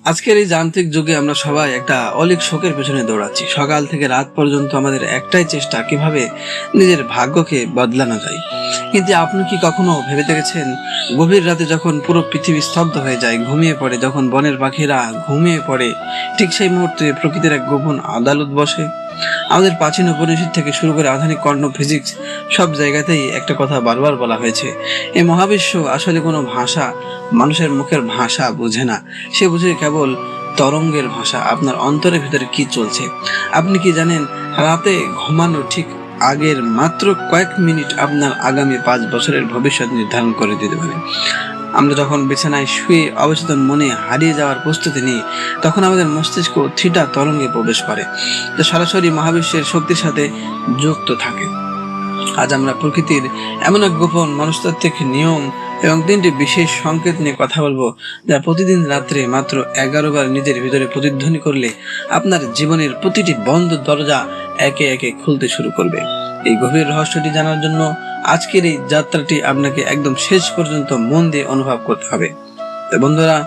আজকের এই যান্ত্রিক যুগে আমরা সবাই একটা অলীক শোকের পেছনে দৌড়াচ্ছি। সকাল থেকে রাত পর্যন্ত আমাদের একটাই চেষ্টা, কিভাবে নিজের ভাগ্যকে বদলানো যায়। কিন্তু আপনি কি কখনো ভেবে দেখেছেন, গভীর রাতে যখন পুরো পৃথিবী স্তব্ধ হয়ে যায়, ঘুমিয়ে পড়ে, যখন বনের পাখিরা ঘুমিয়ে পড়ে, ঠিক সেই মুহূর্তে প্রকৃতির এক গোপন আদালত বসে। আমাদের প্রাচীন উপনিষদ থেকে শুরু করে আধুনিক কর্ণ ফিজিক্স, সব জায়গাতেই একটা কথা বারবার বলা হয়েছে, এই মহাবিশ্ব আসলে কোনো ভাষা, মানুষের মুখের ভাষা বুঝে না। সে বুঝে কেবল তরঙ্গের ভাষা। আপনার অন্তরের ভিতরে কি চলছে আপনি কি জানেন? রাতে ঘুমানোর ঠিক আগের মাত্র কয়েক মিনিট আপনার আগামী 5 বছরের ভবিষ্যৎ নির্ধারণ করে দিতে পারে। আমরা যখন বিছানায় শুয়ে অবচেতন মনে হারিয়ে যাওয়ার প্রস্তুতি নিই, তখন আমাদের মস্তিষ্ক থিটা তরঙ্গে প্রবেশ করে, যা সরাসরি মহাবিশ্বের শক্তির সাথে যুক্ত থাকে। আজ আমরা প্রকৃতির এমন এক গোপন মনস্তাত্ত্বিক নিয়ম এবং 3টি বিশেষ সংকেত নিয়ে কথা বলবো, যা প্রতিদিন রাত্রে মাত্র 11 বার নিজের ভিতরে প্রতিধ্বনি করলে আপনার জীবনের প্রতিটি বন্ধ দরজা একে একে খুলতে শুরু করবে। এই গভীর রহস্যটি জানার জন্য আজকের এই যাত্রাটি আপনাকে একদম শেষ পর্যন্ত মন দিয়ে অনুভব করতে হবে। তো বন্ধুরা,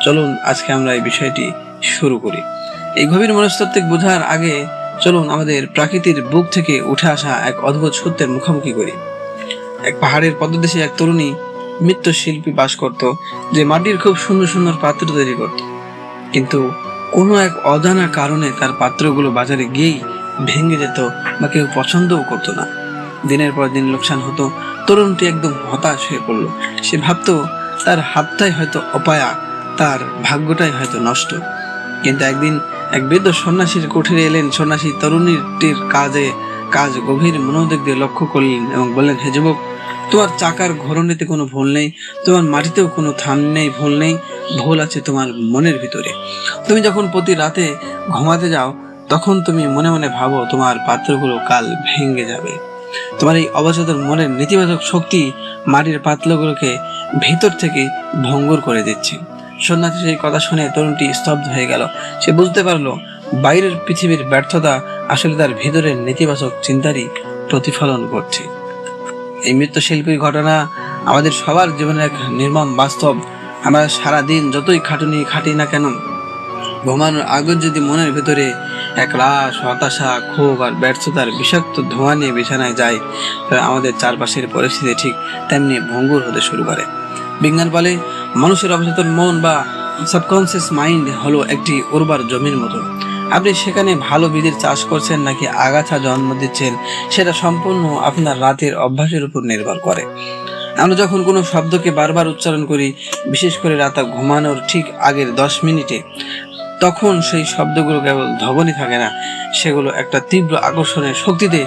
চলুন আজকে আমরা এই বিষয়টি শুরু করি। এই গভীর মনস্তাত্ত্বিক বোঝার আগে চলুন আমাদের প্রাকৃতির বুক থেকে উঠে আসা এক অদ্ভুত সত্যের মুখোমুখি করি। এক পাহাড়ের পদদেশে এক তরুণী মৃৎশিল্পী বাস করত, যে মাটির খুব সুন্দর সুন্দর পাত্র তৈরি করত। কিন্তু কোনো এক অজানা কারণে তার পাত্রগুলো বাজারে গিয়েই ভেঙে যেত, বা কেউ পছন্দও করতো না। দিনের পর দিন লোকসান হতো। তরুণটি একদম হতাশ হয়ে পড়ল। সে ভাবতো তার হাতটাই হয়তো অপায়া, তার ভাগ্যটাই হয়তো নষ্ট। কিন্তু একদিন এক বৃদ্ধ সন্ন্যাসীর কুঠিরে এলেন। সন্ন্যাসী তরুণীটির কাজ গভীর মনোযোগ দিয়ে লক্ষ্য করলেন এবং বললেন, হে যুবক, তোমার চাকার ঘরণীতে কোনো ভুল নেই, তোমার মাটিতেও কোনো থাম নেই, ভুল নেই। ভুল আছে তোমার মনের ভিতরে। তুমি যখন প্রতি রাতে ঘুমাতে যাও, তখন তুমি মনে মনে ভাবো তোমার পাত্রগুলো কাল ভেঙে যাবে। তোমার এই অবচেতন মনের নেতিবাচক শক্তি মাটির পাত্রগুলোকে ভেতর থেকে ভঙ্গুর করে দিচ্ছে। সন্ন্যাসী সেই কথা শুনে তরুণটি স্তব্ধ হয়ে গেল। সে বুঝতে পারলো, বাইরের পৃথিবীর ব্যর্থতা আসলে তার ভিতরের নেতিবাচক চিন্তারই প্রতিফলন করছে। এই মৃৎশিল্পীর ঘটনা আমাদের সবার জীবনের এক নির্মম বাস্তব। আমরা সারাদিন যতই খাটি না কেন, ঘুমানোর আগে যদি মনের ভিতরে এক রাশ হতাশা, ক্ষোভ আর ব্যর্থতার বিষাক্ত ধোঁয়া নিয়ে বিছানায় যায়, তবে আমাদের চারপাশের পরিস্থিতি ঠিক তেমনি ভঙ্গুর হতে শুরু করে। বিজ্ঞান বলে, মানুষের অবচেতন মন বা সাবকনসিয়াস মাইন্ড হলো একটি উর্বর জমির মতো। আপনি সেখানে ভালো বীজের চাষ করছেন নাকি আগাছা জন্ম দিচ্ছেন, সেটা সম্পূর্ণ আপনার রাতের অভ্যাসের উপর নির্ভর করে। আমরা যখন কোনো শব্দকে বারবার উচ্চারণ করি, বিশেষ করে রাতে ঘুমানোর ঠিক আগের 10 মিনিটে, তখন সেই শব্দগুলো কেবল ধ্বনি থাকে না, সেগুলো একটা তীব্র আকর্ষণের শক্তিতে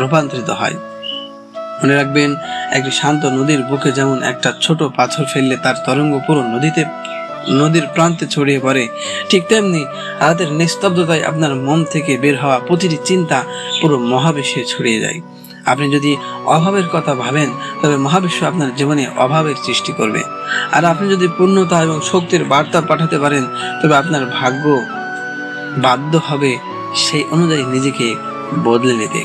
রূপান্তরিত হয়। মনে রাখবেন, একটি শান্ত নদীর বুকে যেমন একটা ছোট পাথর ফেললে তার তরঙ্গ পুরো নদীর প্রান্তে ছড়িয়ে পড়ে, ঠিক তেমনি রাতের নিস্তব্ধতায় আপনার মন থেকে বের হওয়া প্রতিটি চিন্তা পুরো মহাবিশ্বে ছড়িয়ে যায়। আপনি যদি অভাবের কথা ভাবেন, তবে মহাবিশ্ব আপনার জীবনে অভাবের সৃষ্টি করবে। আর আপনি যদি পূর্ণতা এবং শক্তির বার্তা পাঠাতে পারেন, তবে আপনার ভাগ্য বাধ্য হবে সেই অনুযায়ী নিজেকে বদলে নিতে।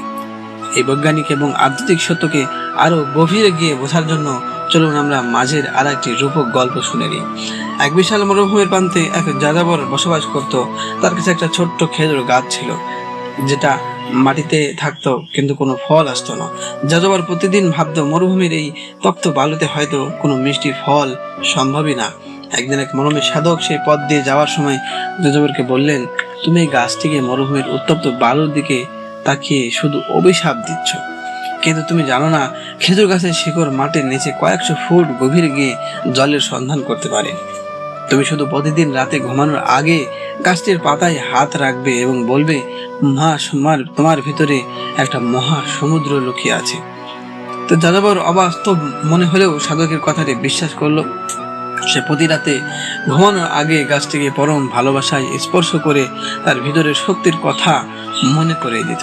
এই বৈজ্ঞানিক এবং আধ্যাত্মিক সত্যকে আরো গভীরে গিয়ে বোঝার জন্য চলুন আমরা মাঝের আর একটি রূপক গল্প শুনে নিই। এক বিশাল মরুভূমির প্রান্তে এক যাযাবর বসবাস করত। তার কাছে একটা ছোট্ট খেজুর গাছ ছিল, যেটা মাটিতে থাকতো কিন্তু কোনো ফল আসতো না। যাযাবর প্রতিদিন ভাবতো, মরুভূমির এই তপ্ত বালুতে হয়তো কোনো মিষ্টি ফল সম্ভবই না। একদিন এক মরমী সাধক সেই পথ দিয়ে যাওয়ার সময় যাযাবরকে বললেন, তুমি এই গাছটিকে মরুভূমির উত্তপ্ত বালুর দিকে তাকিয়ে শুধু অভিশাপ দিচ্ছ। কিন্তু তুমি জানো না, খেজুর গাছের শিকড় মাটির নিচে কয়েকশো ফুট গভীরে গিয়ে জলের সন্ধান করতে পারে। তুমি শুধু প্রতিদিন রাতে ঘুমানোর আগে গাছটির পাতায় হাত রাখবে এবং বলবে, তোমার ভিতরে একটা মহা সমুদ্র লুকিয়ে আছে। তো যাযাবর অবাস্তব মনে হলেও সাধকের কথাটি বিশ্বাস করলো। সে প্রতি রাতে ঘুমানোর আগে গাছটিকে পরম ভালোবাসায় স্পর্শ করে তার ভিতরের শক্তির কথা মনে করে দিত।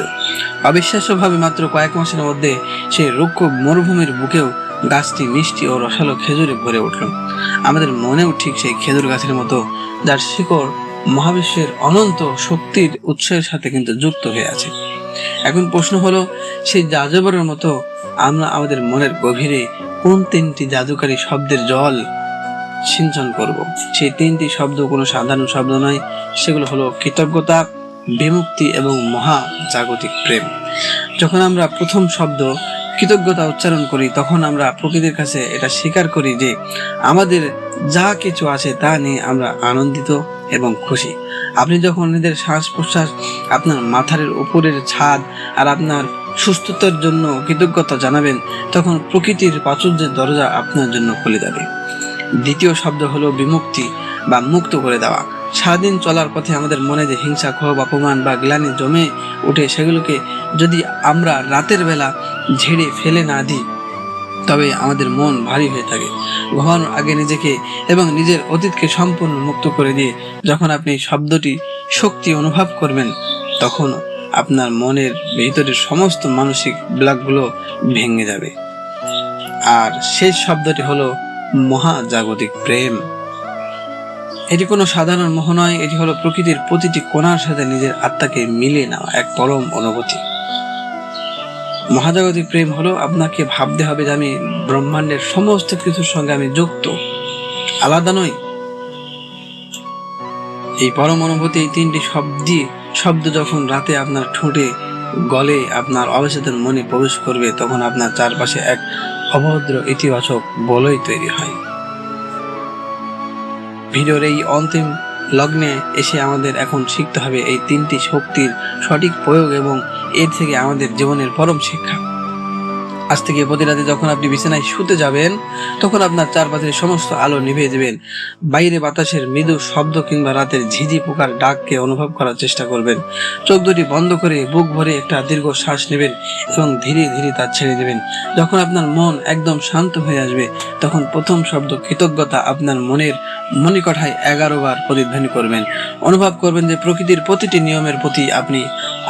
অবিশ্বাস্যভাবে মাত্র কয়েক মাসের মধ্যে সেই রুক্ষ মরুভূমির বুকেও গাছটি মিষ্টি ও রসালো খেজুরে ভরে উঠল। আমাদের মনেও ঠিক সেই খেজুর গাছের মতো, যার শিকড় মহাবিশ্বের অনন্ত শক্তির উৎসের সাথে কিন্তু যুক্ত হয়ে আছে। এখন প্রশ্ন হলো, সেই যাযাবরের মতো আমরা আমাদের মনের গভীরে কোন 3টি জাদুকারী শব্দের জল সিঞ্চন করব। সেই 3টি শব্দ কোনো সাধারণ শব্দ নয়, সেগুলো হলো কৃতজ্ঞতা, বিমুক্তি এবং মহাজাগতিক প্রেম। যখন আমরা প্রথম শব্দ কৃতজ্ঞতা উচ্চারণ করি, তখন আমরা প্রকৃতির কাছে এটা স্বীকার করি যে আমাদের যা কিছু আছে তা নিয়ে আমরা আনন্দিত এবং খুশি। আপনি যখন নিজের শ্বাস প্রশ্বাস, আপনার মাথার উপরের ছাদ আর আপনার সুস্থতার জন্য কৃতজ্ঞতা জানাবেন, তখন প্রকৃতির প্রাচুর্যের দরজা আপনার জন্য খুলে যাবে। দ্বিতীয় শব্দ হলো বিমুক্তি বা মুক্ত করে দেওয়া। সারাদিন চলার পথে আমাদের মনে যে হিংসা, ক্ষোভ, অপমান বা গ্লানি জমে উঠে, সেগুলোকে যদি আমরা রাতের বেলা ঝেড়ে ফেলে না দিই, তবে আমাদের মন ভারী হয়ে থাকে। ঘুমানোর আগে নিজেকে এবং নিজের অতীতকে সম্পূর্ণ মুক্ত করে দিয়ে যখন আপনি শব্দটি শক্তি অনুভব করবেন, তখন আপনার মনের ভিতরের সমস্ত মানসিক ব্লকগুলো ভেঙে যাবে। আর শেষ শব্দটি হলো মহাজাগতিক প্রেম। এটি কোনো সাধারণ মোহ নয়, এটি হলো প্রকৃতির প্রতিটি কোণার সাথে নিজের আত্মাকে মিলিয়ে নেওয়া এক পরম অনুভূতি। মহাজাগতিক প্রেম হলো আপনাকে ভাবতে হবে যে আমি ব্রহ্মাণ্ডের সমস্ত কিছুর সঙ্গে আমি যুক্ত, আলাদা নই। এই পরম অনুভূতি, এই 3টি শব্দ যখন রাতে আপনার ঠোঁটে, গলে, আপনার অবচেতন মনে প্রবেশ করবে, তখন আপনার চারপাশে এক অভদ্র ইতিবাচক বলয় তৈরি হয়। ভিডিওর এই অন্তিম লগ্নে এসে আমাদের এখন শিখতে হবে এই 3টি শক্তির সঠিক প্রয়োগ এবং এর থেকে আমাদের জীবনের পরম শিক্ষা। আজ থেকে প্রতি রাতে যখন আপনি বিছানায় শুতে যাবেন, তখন আপনার চারপাশের সমস্ত আলো নিভিয়ে দেবেন। বাইরে বাতাসের মৃদু শব্দ কিংবা রাতের ঝিঝি পোকার ডাককে অনুভব করার চেষ্টা করবেন। চোখ দুটি বন্ধ করে বুক ভরে একটা দীর্ঘ শ্বাস নেবেন এবং ধীরে ধীরে তা ছেড়ে দেবেন। যখন আপনার মন একদম শান্ত হয়ে আসবে, তখন প্রথম শব্দ কৃতজ্ঞতা আপনার মনের মণিকঠায় 11 বার প্রতিধ্বনি করবেন। অনুভব করবেন যে প্রকৃতির প্রতিটি নিয়মের প্রতি আপনি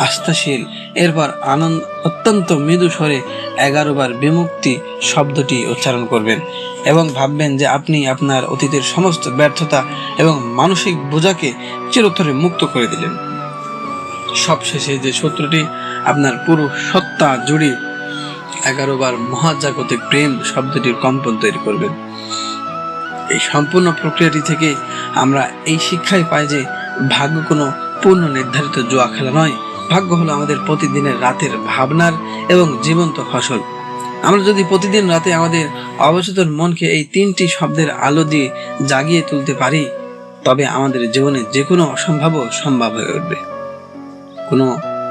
আস্থাশীল। এরপর অত্যন্ত মৃদু স্বরে 11 বার বিমুক্তি শব্দটি উচ্চারণ করবেন এবং ভাববেন যে আপনি আপনার অতীতের সমস্ত ব্যর্থতা এবং মানসিক বোঝাকে চিরতরে মুক্ত করে দিলেন। সবশেষে যে সূত্রটি আপনার পুরো সত্তা জুড়ে 11 বার মহাজাগতিক প্রেম শব্দটির কম্পন তৈরি করবেন। এই সম্পূর্ণ প্রক্রিয়াটি থেকে আমরা এই শিক্ষাই পাই যে ভাগ্য কোনো পূর্ণ নির্ধারিত জুয়া খেলা নয়। ভাগ্য হলো আমাদের প্রতিদিনের রাতের ভাবনার এবং জীবন্ত ফসল। আমরা যদি প্রতিদিন রাতে আমাদের অবচেতন মনকে এই 3টি শব্দের আলো দিয়ে জাগিয়ে তুলতে পারি, তবে আমাদের জীবনে যে কোনো অসম্ভব সম্ভব হয়ে উঠবে। কোনো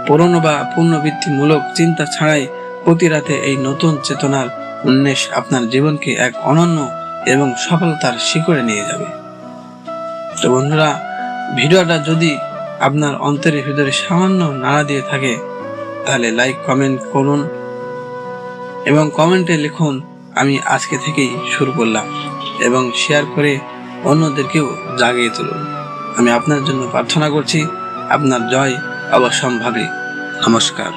পুরনো বা পুনরাবৃত্তিমূলক চিন্তা ছাড়াই প্রতি রাতে এই নতুন চেতনার উন্মেষ আপনার জীবনকে এক অনন্য এবং সফলতার শিখরে নিয়ে যাবে। তো বন্ধুরা, ভিডিওটা যদি আপনার অন্তরের ভিতরে সামান্য নাড়া দিয়ে থাকে, তাহলে লাইক, কমেন্ট করুন এবং কমেন্টে লিখুন আমি আজকে থেকেই শুরু করলাম, এবং শেয়ার করে অন্যদেরকেও জাগিয়ে তুলুন। আমি আপনার জন্য প্রার্থনা করছি। আপনার জয় অবশ্যম্ভাবী। নমস্কার।